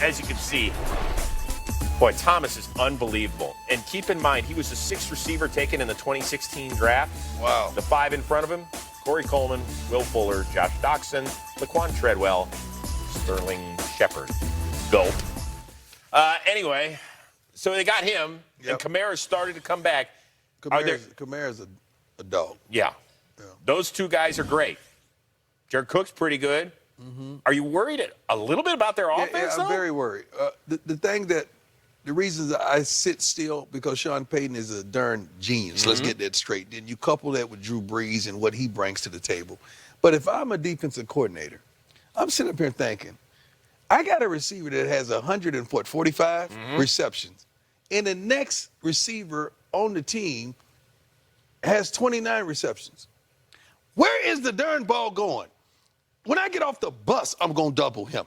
as you can see, boy, Thomas is unbelievable. And keep in mind, he was the 6th receiver taken in the 2016 draft. Wow. The 5 in front of him, Corey Coleman, Will Fuller, Josh Doxson, Laquan Treadwell, Sterling Shepard. Gulp. Anyway, so they got him, and Kamara started to come back. Kamara's a dog. Yeah. Those two guys are great. Jared Cook's pretty good. Mm-hmm. Are you worried a little bit about their offense, I'm very worried. The reasons I sit still, because Sean Payton is a darn genius. Mm-hmm. Let's get that straight. Then you couple that with Drew Brees and what he brings to the table. But if I'm a defensive coordinator, I'm sitting up here thinking, I got a receiver that has 145 receptions, and the next receiver on the team has 29 receptions. Where is the darn ball going? When I get off the bus, I'm going to double him.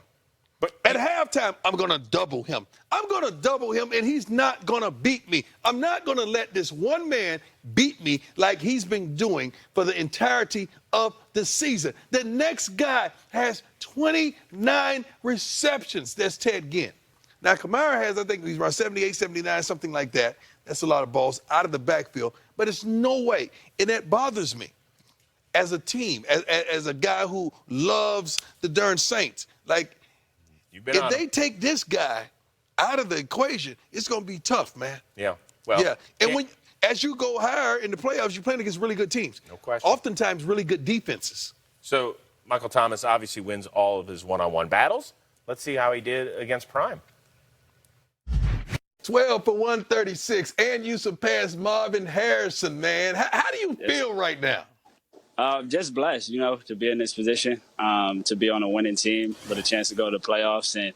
But at halftime, I'm going to double him. I'm going to double him, and he's not going to beat me. I'm not going to let this one man beat me like he's been doing for the entirety of the season. The next guy has 29 receptions. That's Ted Ginn. Now, Kamara has, I think he's around 78, 79, something like that. That's a lot of balls out of the backfield. But it's no way, and that bothers me as a team, as a guy who loves the darn Saints. Like, if they take this guy out of the equation, it's going to be tough, man. Yeah. Well. Yeah. And as you go higher in the playoffs, you're playing against really good teams. No question. Oftentimes, really good defenses. So, Michael Thomas obviously wins all of his one-on-one battles. Let's see how he did against Prime. 12 for 136, and you surpassed Marvin Harrison, man. How do you feel right now? Just blessed, to be in this position, to be on a winning team with a chance to go to the playoffs and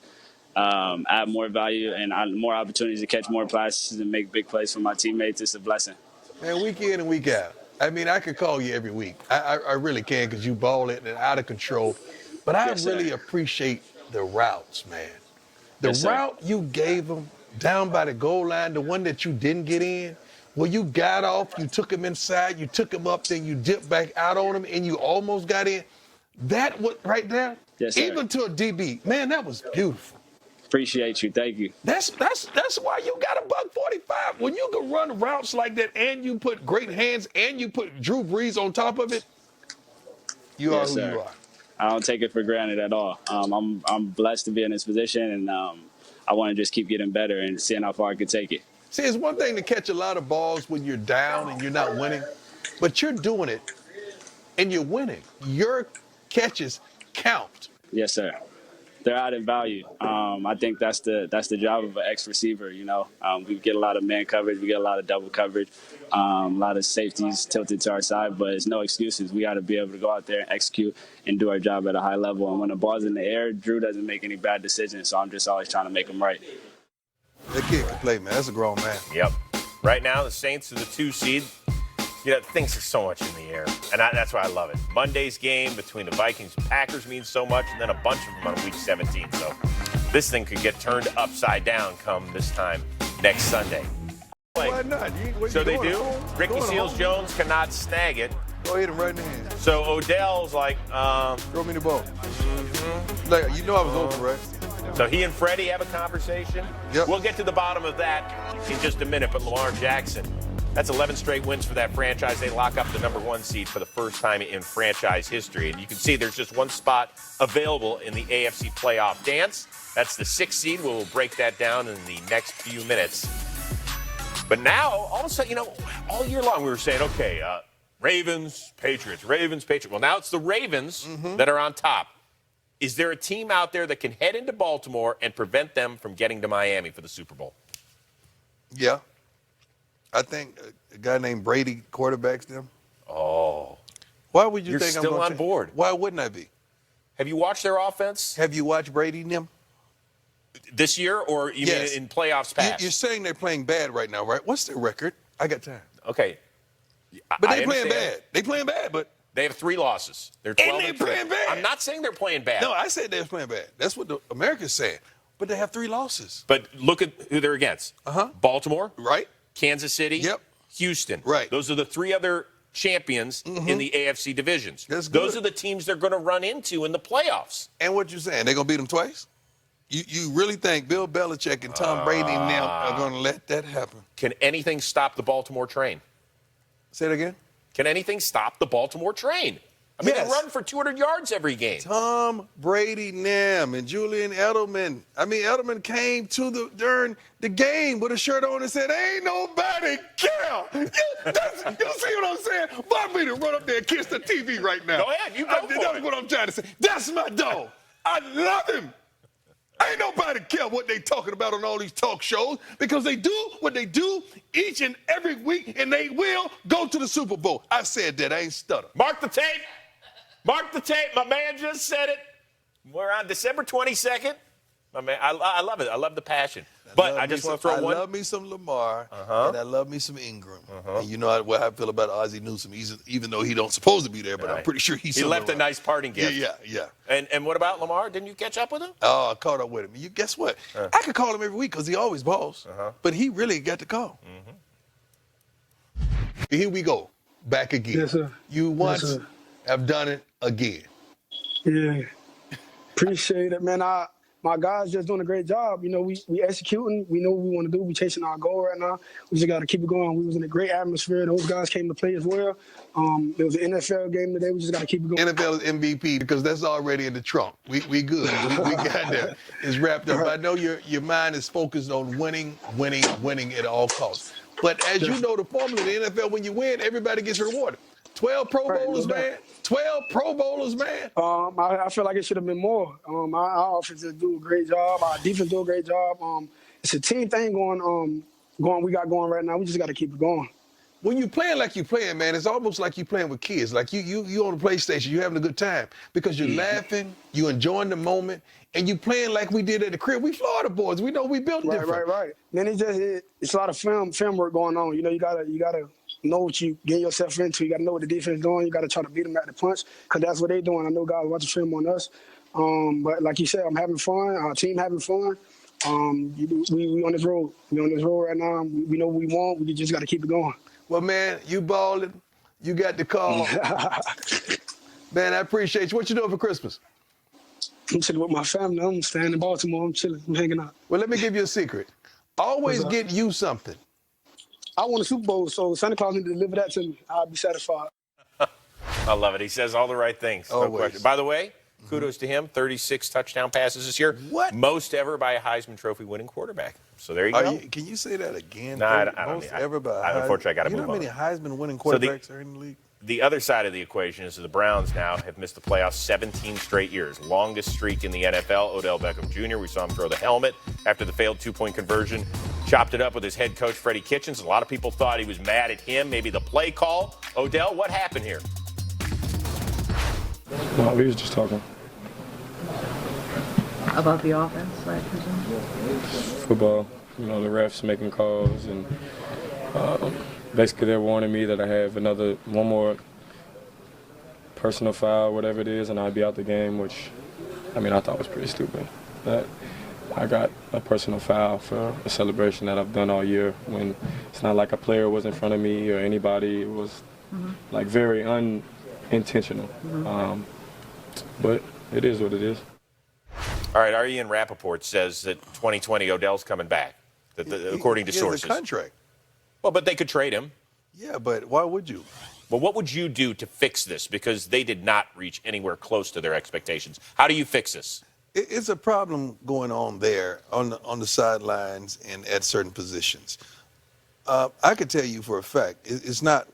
add more value and more opportunities to catch more passes and make big plays for my teammates. It's a blessing. Man, week in and week out. I mean, I could call you every week. I really can, because you ball it and out of control. But I really appreciate the routes, man. The route you gave them down by the goal line, the one that you didn't get in, where you got off, you took him inside, you took him up, then you dipped back out on him, and you almost got in. That was right there, even to a DB, man, that was beautiful. Appreciate you. Thank you. That's why you got a $145. When you can run routes like that, and you put great hands, and you put Drew Brees on top of it, you are who you are. I don't take it for granted at all. I'm blessed to be in this position, and I want to just keep getting better and seeing how far I can take it. See, it's one thing to catch a lot of balls when you're down and you're not winning, but you're doing it and you're winning. Your catches count. Yes, sir. They're added value. I think that's the job of an ex-receiver, We get a lot of man coverage. We get a lot of double coverage, a lot of safeties tilted to our side, but it's no excuses. We got to be able to go out there and execute and do our job at a high level. And when the ball's in the air, Drew doesn't make any bad decisions, so I'm just always trying to make them right. That kid can play, man. That's a grown man. Yep. Right now, the Saints are the 2 seed. Things are so much in the air, and that's why I love it. Monday's game between the Vikings and Packers means so much, and then a bunch of them on Week 17. So this thing could get turned upside down come this time next Sunday. Why not? So they do. Ricky Seals-Jones cannot snag it. Go ahead and right in the hand. So Odell's like, throw me the ball. Like, I was open, right? So he and Freddie have a conversation. Yep. We'll get to the bottom of that in just a minute. But Lamar Jackson, that's 11 straight wins for that franchise. They lock up the #1 seed for the first time in franchise history. And you can see there's just one spot available in the AFC playoff dance. That's the 6th seed. We'll break that down in the next few minutes. But now, all of a sudden, all year long we were saying, okay, Ravens, Patriots. Well, now it's the Ravens that are on top. Is there a team out there that can head into Baltimore and prevent them from getting to Miami for the Super Bowl? Yeah. I think a guy named Brady quarterbacks them. Oh. Why would you You're think I'm still on board? Why wouldn't I be? Have you watched their offense? Have you watched Brady and them? This year, or you mean in playoffs past? You're saying they're playing bad right now, right? What's their record? I got time. Okay. But they're playing bad. They playing bad, but they have 3 losses. They're 12 and they're playing bad. I'm not saying they're playing bad. No, I said they're playing bad. That's what the America's saying. But they have 3 losses. But look at who they're against. Baltimore. Right. Kansas City. Yep. Houston. Right. Those are the 3 other champions in the AFC divisions. That's good. Those are the teams they're going to run into in the playoffs. And what you saying? They're going to beat them twice? You really think Bill Belichick and Tom Brady and them are going to let that happen? Can anything stop the Baltimore train? Say it again. Can anything stop the Baltimore train? I mean, Yes. they run for 200 yards every game. Tom Brady, Nam, and Julian Edelman. I mean, Edelman came to during the game with a shirt on and said, "Ain't nobody care." You see what I'm saying? Want me to run up there and kiss the TV right now? Go ahead, you go for That's it. what I'm trying to say. That's my dog. I love him. Ain't nobody care what they talking about on all these talk shows because they do what they do each and every week, and they will go to the Super Bowl. I said that. I ain't stutter. Mark the tape. Mark the tape. My man just said it. We're on December 22nd. My man, I love it. I love the passion. But I just want to throw one. I love me some Lamar, and I love me some Ingram. And you know how I feel about Ozzie Newsome, even though he don't supposed to be there, but I'm pretty sure he left a nice parting gift. Yeah. And what about Lamar? Didn't you catch up with him? Oh, I caught up with him. You guess what? I could call him every week because he always balls, but he really got the call. Here we go, back again. Yes, sir. You once Yes, sir. have done it again. Yeah. Appreciate it, man. My guys just doing a great job. You know, we executing. We know what we want to do. We chasing our goal right now. We just got to keep it going. We was in a great atmosphere. Those guys came to play as well. There was an NFL game today. We just got to keep it going. NFL is MVP because that's already in the trunk. We good. We got that. It's wrapped up. I know your mind is focused on winning at all costs. But as you know, the formula in the NFL, when you win, everybody gets rewarded. 12 Pro Bowlers, man. 12 Pro Bowlers, man. I feel like it should have been more. Our offense do a great job. Our defense do a great job. It's a team thing we got going right now. We just got to keep it going. When you playing like you playing, man, it's almost like you playing with kids. Like you on the PlayStation, you having a good time because you're laughing, you enjoying the moment, and you playing like we did at the crib. We Florida boys. We know we built different. Right. Then it's a lot of film work going on. You know, you gotta know what you get yourself into. You got to know what the defense is doing. You got to try to beat them at the punch because that's what they're doing. I know guys watching film on us. But like you said, I'm having fun. Our team having fun. We on this road. We on this road right now. We know what we want. We just got to keep it going. Well, man, you balling. You got the call. Man, I appreciate you. What you doing for Christmas? I'm chilling with my family. I'm staying in Baltimore. I'm chilling. I'm hanging out. Well, let me give you a secret. Always get you something. I won a Super Bowl, so Santa Claus need to deliver that to me. I'll be satisfied. I love it. He says all the right things. No Always. question. By the way, kudos to him. 36 touchdown passes this year. What? Most ever by a Heisman Trophy winning quarterback. So there you go. Can you say that again? No, I don't Most need- ever by unfortunately, I gotta You know move how many on. Heisman winning So the- quarterbacks are in the league? The other side of the equation is that the Browns now have missed the playoffs 17 straight years. Longest streak in the NFL. Odell Beckham Jr., we saw him throw the helmet after the failed two-point conversion. Chopped it up with his head coach, Freddie Kitchens. A lot of people thought he was mad at him, maybe the play call. Odell, what happened here? No, we was just talking About the offense, I presume? football. You know, the refs making calls, and basically they're warning me that I have one more personal foul, whatever it is, and I'd be out the game, which, I mean, I thought was pretty stupid. That I got a personal foul for a celebration that I've done all year when it's not like a player was in front of me or anybody. It was like very unintentional. But it is what it is. All right, Ian Rappaport says that 2020 Odell's coming back, according to He sources. has a contract. Well, but they could trade him. Yeah, but why would you? Well, what would you do to fix this? Because they did not reach anywhere close to their expectations. How do you fix this? It's a problem going on there on the sidelines and at certain positions. I could tell you for a fact, it's not.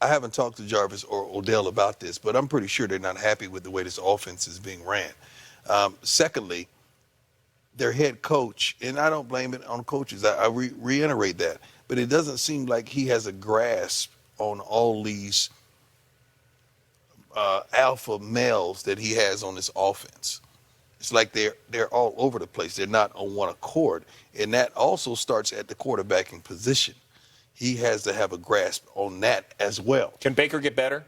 I haven't talked to Jarvis or Odell about this, but I'm pretty sure they're not happy with the way this offense is being ran. Secondly, their head coach, and I don't blame it on coaches. I reiterate that, but it doesn't seem like he has a grasp on all these alpha males that he has on this offense. It's like they're all over the place. They're not on one accord, and that also starts at the quarterbacking position. He has to have a grasp on that as well. Can Baker get better?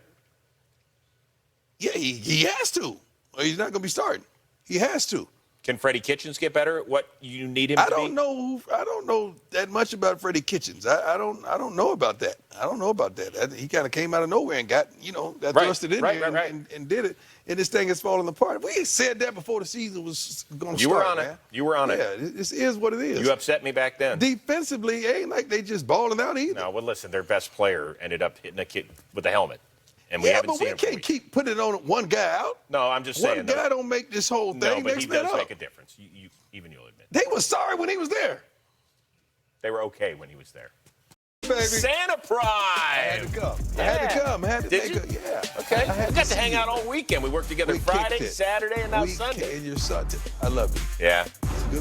Yeah, he has to. Or he's not going to be starting. He has to. Can Freddie Kitchens get better at what you need him to be? I don't know that much about Freddie Kitchens. I don't know about that. I don't know about that. He kind of came out of nowhere and got thrusted in there and did it. And this thing is falling apart. We said that before the season was going to start. You were on man. it. You were on it. Yeah, this is what it is. You upset me back then. Defensively, it ain't like they just balling out either. No, well, listen, their best player ended up hitting a kid with a helmet. And we haven't seen him. But we can't keep putting it on one guy out. No, I'm just saying. One guy don't make this whole thing. No, but he does up. make a difference. Even you'll admit. They were sorry when he was there. They were okay when he was there. Baby. Santa Prime. I had to come. I had to come. I had to Did make you? yeah. Okay. I We got to hang out all weekend. We worked together Friday, Saturday, and now Sunday. And your son, I love you. Yeah.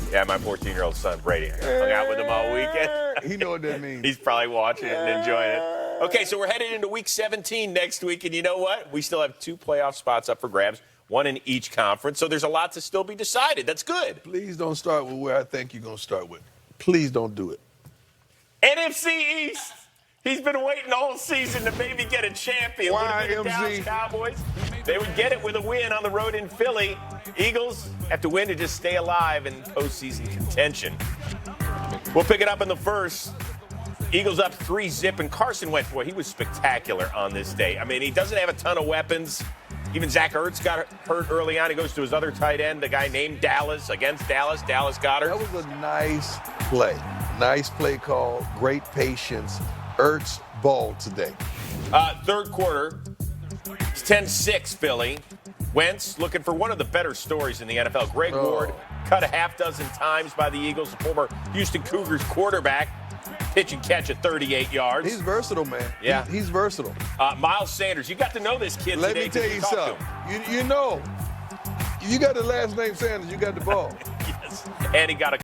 Yeah, my 14-year-old son, Brady. Hung out with him all weekend. He know what that means. He's probably watching it and enjoying it. Okay, so we're headed into Week 17 next week, and you know what? We still have 2 playoff spots up for grabs, 1 in each conference, so there's a lot to still be decided. That's good. Please don't start with where I think you're going to start with. Please don't do it. NFC East. He's been waiting all season to maybe get a champion. Would have been the Dallas Cowboys. They would get it with a win on the road in Philly. Eagles have to win to just stay alive in postseason contention. We'll pick it up in the first. Eagles up 3-0, and Carson Wentz, boy, he was spectacular on this day. I mean, he doesn't have a ton of weapons. Even Zach Ertz got hurt early on. He goes to his other tight end, the guy named Dallas, against Dallas. Dallas got hurt. That was a nice play. Nice play call. Great patience. Ertz balled today. Third quarter, it's 10-6 Philly. Wentz looking for one of the better stories in the NFL. Greg Ward cut a half dozen times by the Eagles, the former Houston Cougars quarterback. Pitch and catch at 38 yards. He's versatile, man. Yeah. He's versatile. Miles Sanders, you got to know this kid Let today. me tell you something. You know, you got the last name Sanders, you got the ball. Yes. And he got a